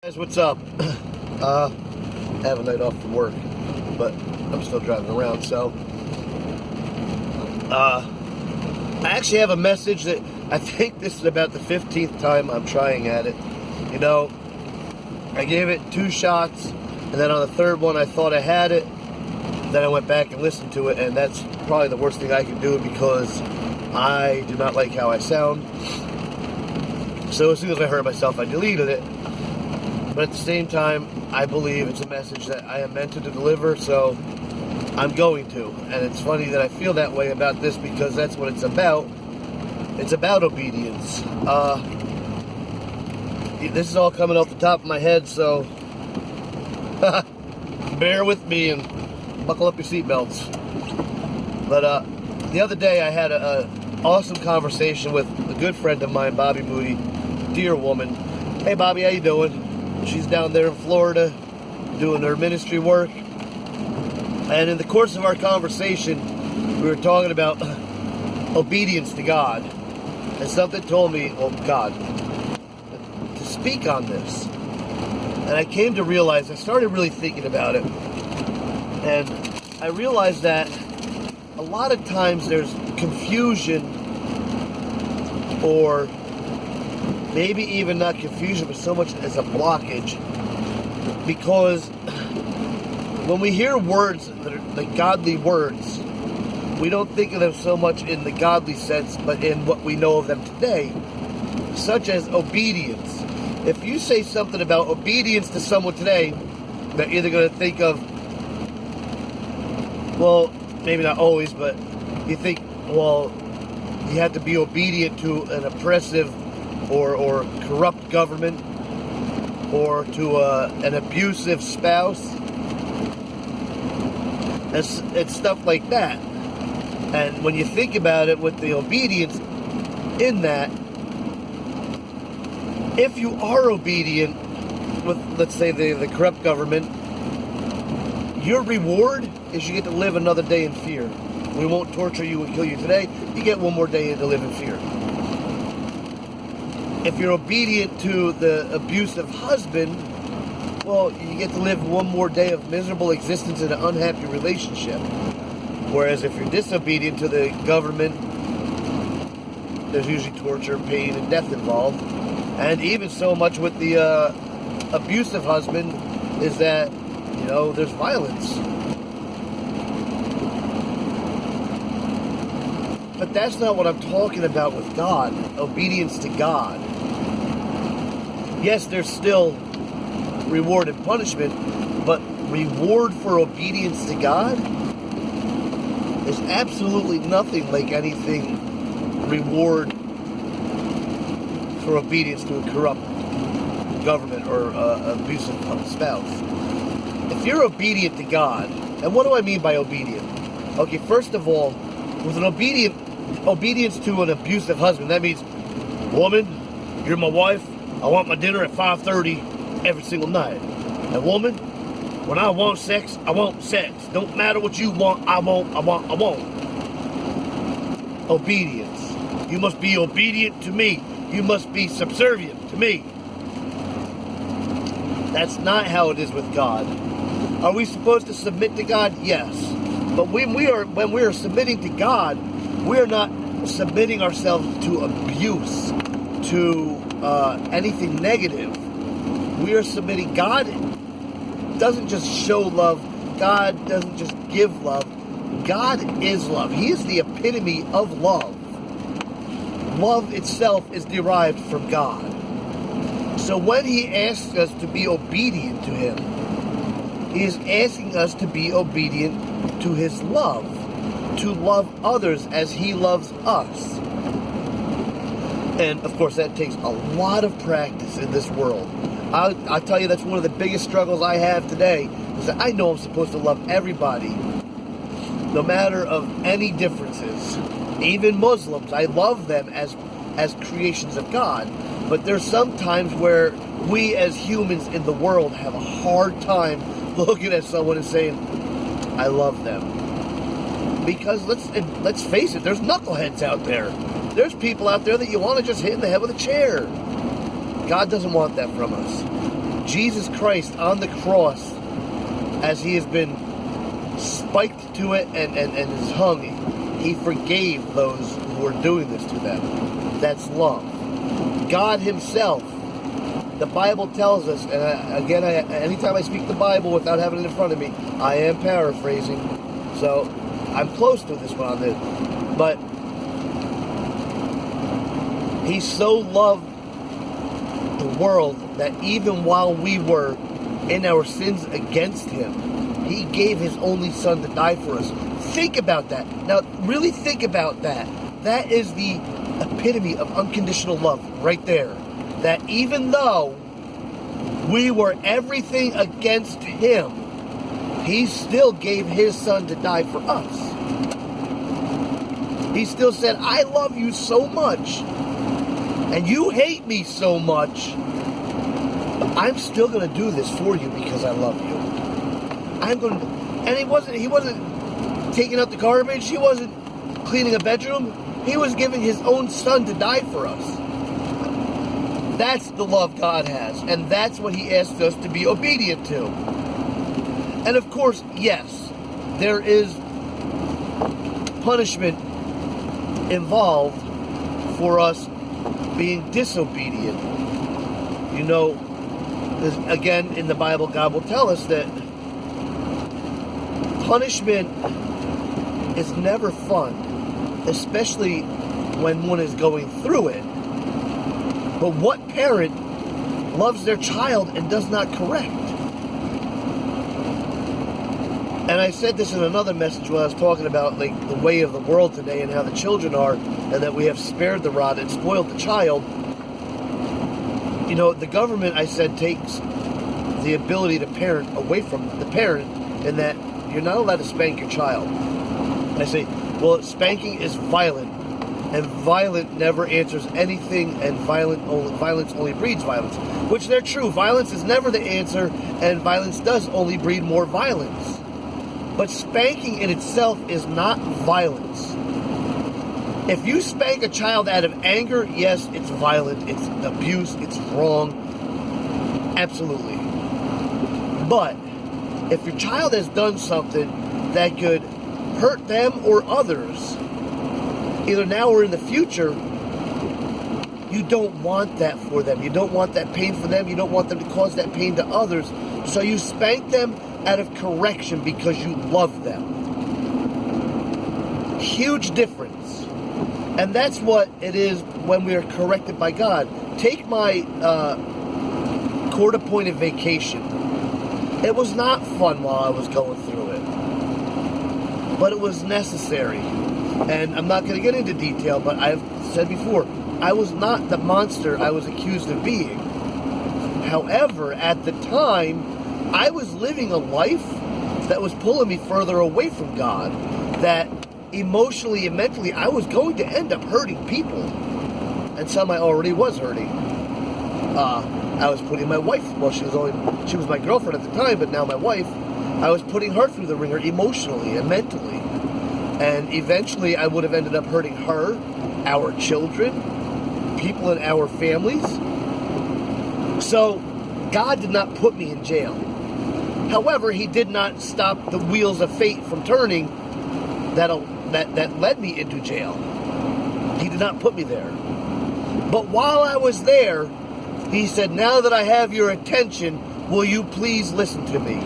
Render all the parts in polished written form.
Guys, what's up? Have a night off from work, but I'm still driving around, so I actually have a message that I think this is about the 15th time I'm trying at it. You know, I gave it 2 shots, and then on the 3rd one I thought I had it. Then I went back and listened to it, and that's probably the worst thing I can do because I do not like how I sound. So as soon as I heard myself, I deleted it. But at the same time, I believe it's a message that I am meant to deliver, so I'm going to. And it's funny that I feel that way about this because that's what it's about. It's about obedience. This is all coming off the top of my head, so bear with me and buckle up your seatbelts. But the other day I had an awesome conversation with a good friend of mine, Bobby Moody, dear woman. Hey Bobby, how you doing? She's down there in Florida doing her ministry work. And in the course of our conversation, we were talking about obedience to God. And something told me, well, God, to speak on this. And I came to realize, I started really thinking about it. And I realized that a lot of times there's confusion, or maybe even not confusion, but so much as a blockage. Because when we hear words that are like godly words, we don't think of them so much in the godly sense, but in what we know of them today, such as obedience. If you say something about obedience to someone today, they're either going to think of, well, maybe not always, but you think, well, you have to be obedient to an oppressive or corrupt government, or to an abusive spouse. It's stuff like that. And when you think about it with the obedience in that, if you are obedient with, let's say, the corrupt government, your reward is you get to live another day in fear. We won't torture you and kill you today. You get one more day to live in fear. If you're obedient to the abusive husband, well, you get to live one more day of miserable existence in an unhappy relationship. Whereas if you're disobedient to the government, there's usually torture, pain, and death involved. And even so much with the abusive husband is that, you know, there's violence. But that's not what I'm talking about with God, obedience to God. Yes, there's still reward and punishment, but reward for obedience to God is absolutely nothing like anything reward for obedience to a corrupt government or abusive spouse. If you're obedient to God, and what do I mean by obedient? Okay, first of all, with an obedience to an abusive husband, that means, woman, you're my wife, I want my dinner at 5:30 every single night. And woman, when I want sex, I want sex. Don't matter what you want, I want. Obedience. You must be obedient to me. You must be subservient to me. That's not how it is with God. Are we supposed to submit to God? Yes. But when we are submitting to God, we are not submitting ourselves to abuse, to anything negative. We are submitting. God doesn't just show love. God doesn't just give love. God is love. He is the epitome of love. Love itself is derived from God. So when He asks us to be obedient to Him, He is asking us to be obedient to His love, to love others as He loves us. And of course that takes a lot of practice in this world. I'll tell you, that's one of the biggest struggles I have today, is that I know I'm supposed to love everybody, no matter of any differences. Even Muslims, I love them as creations of God. But there's some times where we as humans in the world have a hard time looking at someone and saying, I love them. Because let's face it, there's knuckleheads out there. There's people out there that you want to just hit in the head with a chair. God doesn't want that from us. Jesus Christ on the cross, as he has been spiked to it and is hung, he forgave those who were doing this to them. That's love. God himself, the Bible tells us, and anytime I speak the Bible without having it in front of me, I am paraphrasing, so I'm close to this one on this, but he so loved the world that even while we were in our sins against him, he gave his only son to die for us. Think about that. Now, really think about that. That is the epitome of unconditional love right there. That even though we were everything against him, he still gave his son to die for us. He still said, I love you so much, and you hate me so much, but I'm still going to do this for you because I love you. I'm going to, and he wasn't taking out the garbage, he wasn't cleaning a bedroom, he was giving his own son to die for us. That's the love God has, and that's what he asks us to be obedient to. And of course, yes, there is punishment involved for us being disobedient. You know, again, in the Bible, God will tell us that punishment is never fun, especially when one is going through it. But what parent loves their child and does not correct? And I said this in another message when I was talking about like the way of the world today and how the children are, and that we have spared the rod and spoiled the child. You know, the government, I said, takes the ability to parent away from the parent, in that you're not allowed to spank your child. And I say, well, spanking is violent, and violent never answers anything, and violence only breeds violence. Which they're true. Violence is never the answer, and violence does only breed more violence. But spanking in itself is not violence. If you spank a child out of anger, yes, it's violent, it's abuse, it's wrong. Absolutely. But if your child has done something that could hurt them or others, either now or in the future, you don't want that for them. You don't want that pain for them. You don't want them to cause that pain to others. So you spank them out of correction because you love them. Huge difference. And that's what it is when we are corrected by God. Take my court-appointed vacation. It was not fun while I was going through it, but it was necessary. And I'm not going to get into detail, but I've said before, I was not the monster I was accused of being. However, at the time, I was living a life that was pulling me further away from God, that emotionally and mentally I was going to end up hurting people, and some I already was hurting. I was putting my wife, well, she was my girlfriend at the time, but now my wife, I was putting her through the ringer emotionally and mentally, and eventually I would have ended up hurting her, our children, people in our families. So God did not put me in jail. However, he did not stop the wheels of fate from turning that led me into jail. He did not put me there. But while I was there, he said, now that I have your attention, will you please listen to me?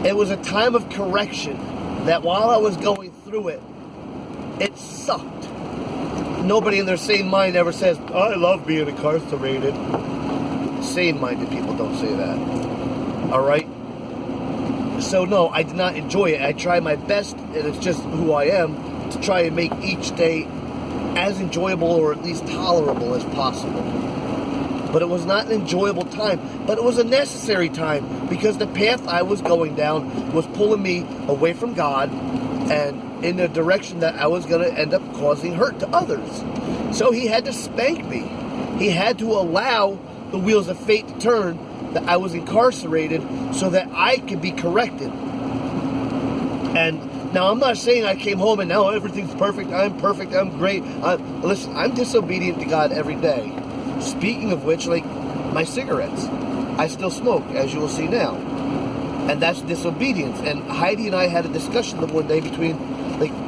It was a time of correction that while I was going through it, it sucked. Nobody in their sane mind ever says, I love being incarcerated. Sane-minded people don't say that. Alright? So no, I did not enjoy it. I try my best, and it's just who I am, to try and make each day as enjoyable or at least tolerable as possible. But it was not an enjoyable time, but it was a necessary time, because the path I was going down was pulling me away from God and in a direction that I was going to end up causing hurt to others. So he had to spank me. He had to allow the wheels of fate to turn, that I was incarcerated so that I could be corrected. And now I'm not saying I came home and now everything's perfect, I'm great. Listen, I'm disobedient to God every day. Speaking of which, like, my cigarettes. I still smoke, as you will see now. And that's disobedience. And Heidi and I had a discussion the one day between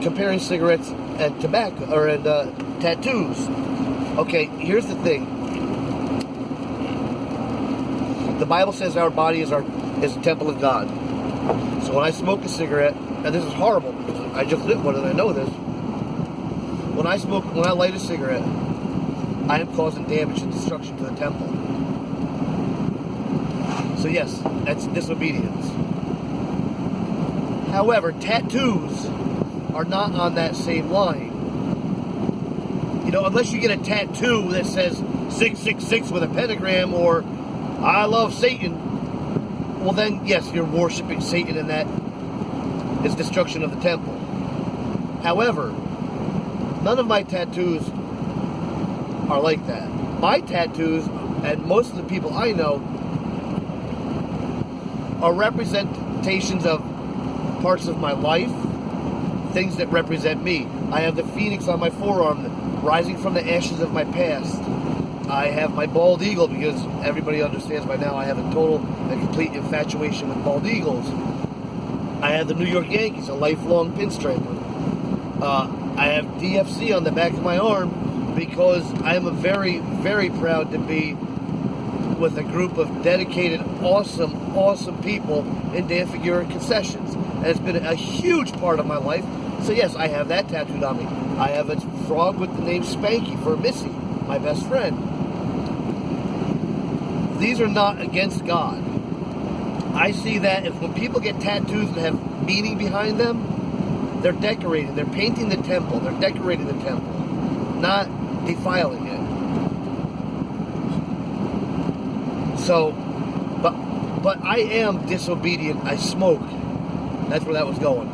comparing cigarettes and tobacco, or tattoos. Okay, here's the thing. The Bible says our body is the temple of God. So when I smoke a cigarette, and this is horrible because I just lit one and I know this. When I light a cigarette, I am causing damage and destruction to the temple. So yes, that's disobedience. However, tattoos are not on that same line. You know, unless you get a tattoo that says 666 with a pentagram or I love Satan, well then, yes, you're worshiping Satan and that is destruction of the temple. However, none of my tattoos are like that. My tattoos, and most of the people I know, are representations of parts of my life, things that represent me. I have the phoenix on my forearm, rising from the ashes of my past. I have my bald eagle because everybody understands by now I have a total and complete infatuation with bald eagles. I have the New York Yankees, a lifelong pinstriper. I have DFC on the back of my arm because I am very, very proud to be with a group of dedicated, awesome people in Dan Figura Concessions. And it's been a huge part of my life. So yes, I have that tattooed on me. I have a frog with the name Spanky for Missy, my best friend. These are not against God. I see that when people get tattoos that have meaning behind them, they're decorating, they're painting the temple, they're decorating the temple, not defiling it. So, but I am disobedient. I smoke. That's where that was going.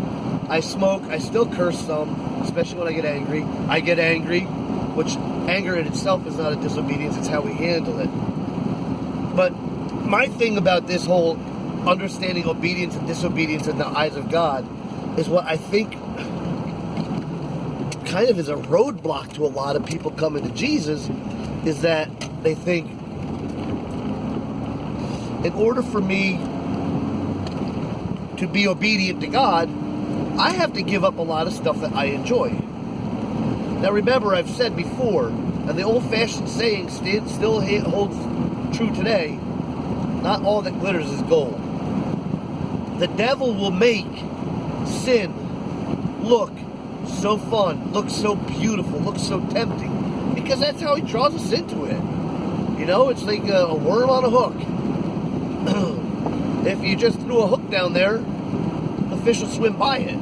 I smoke. I still curse some, especially when I get angry. I get angry, which anger in itself is not a disobedience. It's how we handle it. But my thing about this whole understanding obedience and disobedience in the eyes of God is what I think kind of is a roadblock to a lot of people coming to Jesus, is that they think, in order for me to be obedient to God, I have to give up a lot of stuff that I enjoy. Now remember, I've said before, and the old-fashioned saying still holds true today, not all that glitters is gold. The devil will make sin look so fun, look so beautiful, look so tempting, because that's how he draws us into it. You know, it's like a worm on a hook. If you just threw a hook down there, the fish will swim by it.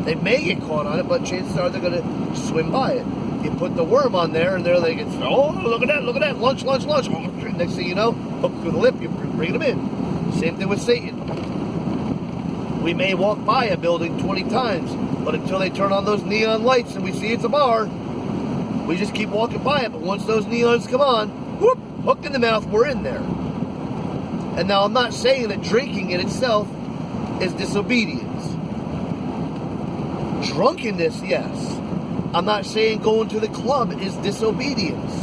They may get caught on it, but chances are they're going to swim by it. You put the worm on there, and they're like, oh, look at that, lunch. Next thing you know, hook through the lip, you're bringing them in. Same thing with Satan. We may walk by a building 20 times, but until they turn on those neon lights and we see it's a bar, we just keep walking by it. But once those neons come on, whoop, hook in the mouth, we're in there. And now I'm not saying that drinking in itself is disobedience. Drunkenness, yes. I'm not saying going to the club is disobedience.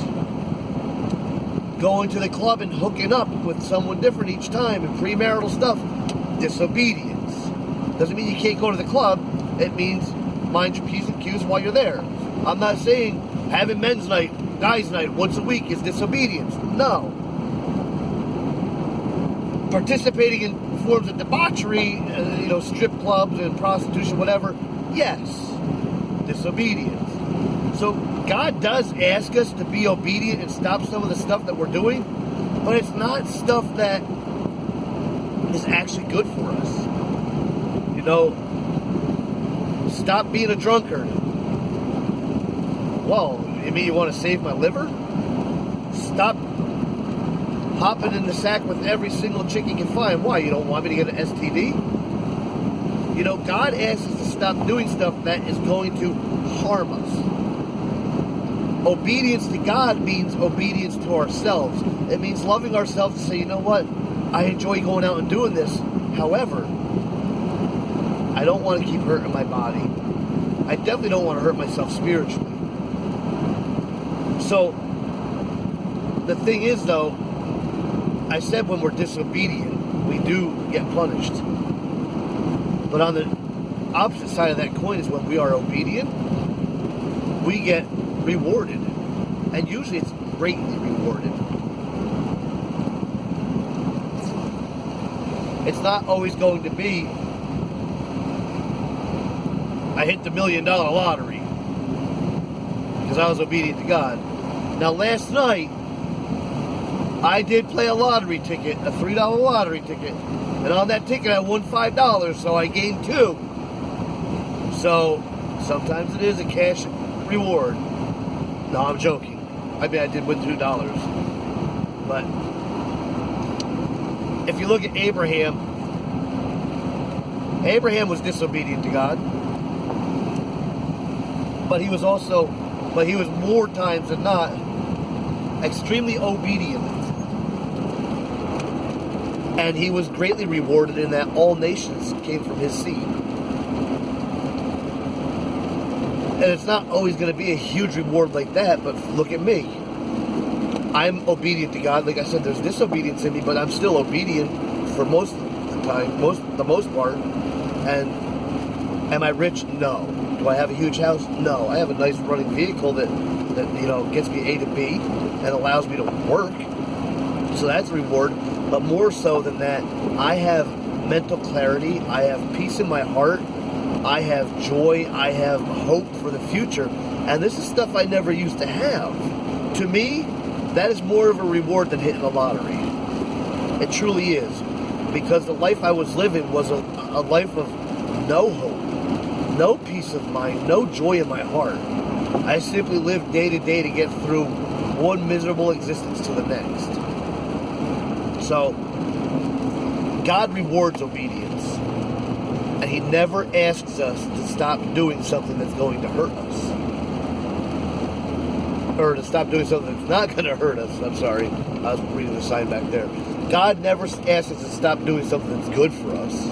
Going to the club and hooking up with someone different each time and premarital stuff, disobedience. Doesn't mean you can't go to the club. It means mind your P's and Q's while you're there. I'm not saying having men's night, guys' night once a week is disobedience. No. Participating in forms of debauchery, strip clubs and prostitution, whatever, yes, disobedience. So God does ask us to be obedient and stop some of the stuff that we're doing, but it's not stuff that is actually good for us. Stop being a drunkard. Whoa, you mean you want to save my liver? Stop hopping in the sack with every single chick you can find. Why? You don't want me to get an STD? God asks us to stop doing stuff that is going to harm us. Obedience to God means obedience to ourselves. It means loving ourselves to say, you know what? I enjoy going out and doing this. However, I don't want to keep hurting my body. I definitely don't want to hurt myself spiritually. So, the thing is, though, I said when we're disobedient, we do get punished. But on the opposite side of that coin is when we are obedient, we get rewarded. And usually it's greatly rewarded. It's not always going to be, I hit the $1 million lottery because I was obedient to God. Now last night, I did play a lottery ticket, a $3 lottery ticket. And on that ticket I won $5, so I gained $2. So sometimes it is a cash reward. No, I'm joking. I mean, I did win $2. But if you look at Abraham was disobedient to God. But he was more times than not extremely obedient. And he was greatly rewarded in that all nations came from his seed. And it's not always going to be a huge reward like that, but look at me. I'm obedient to God. Like I said, there's disobedience in me, but I'm still obedient for most of the time, the most part. And am I rich? No. Do I have a huge house? No. I have a nice running vehicle that gets me A to B and allows me to work. So that's a reward. But more so than that, I have mental clarity. I have peace in my heart. I have joy. I have hope for the future. And this is stuff I never used to have. To me, that is more of a reward than hitting the lottery. It truly is. Because the life I was living was a life of no hope, no peace of mind, no joy in my heart. I simply lived day to day to get through one miserable existence to the next. So, God rewards obedience. And He never asks us to stop doing something that's going to hurt us. Or to stop doing something that's not going to hurt us. I'm sorry. I was reading the sign back there. God never asks us to stop doing something that's good for us.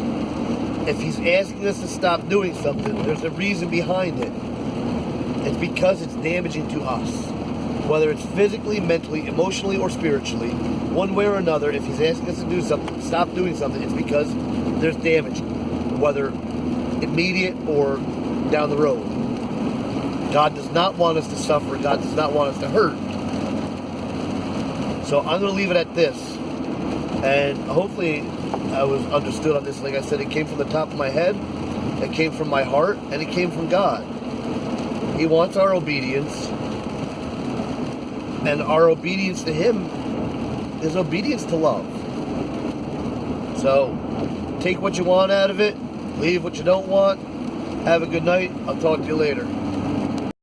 If He's asking us to stop doing something, there's a reason behind it. It's because it's damaging to us. Whether it's physically, mentally, emotionally, or spiritually, one way or another, if He's asking us to do something, stop doing something, it's because there's damage, whether immediate or down the road. God does not want us to suffer. God does not want us to hurt. So I'm going to leave it at this. And hopefully I was understood on this. Like I said, it came from the top of my head, it came from my heart, and it came from God. He wants our obedience. And our obedience to Him is obedience to love. So, take what you want out of it, leave what you don't want. Have a good night. I'll talk to you later.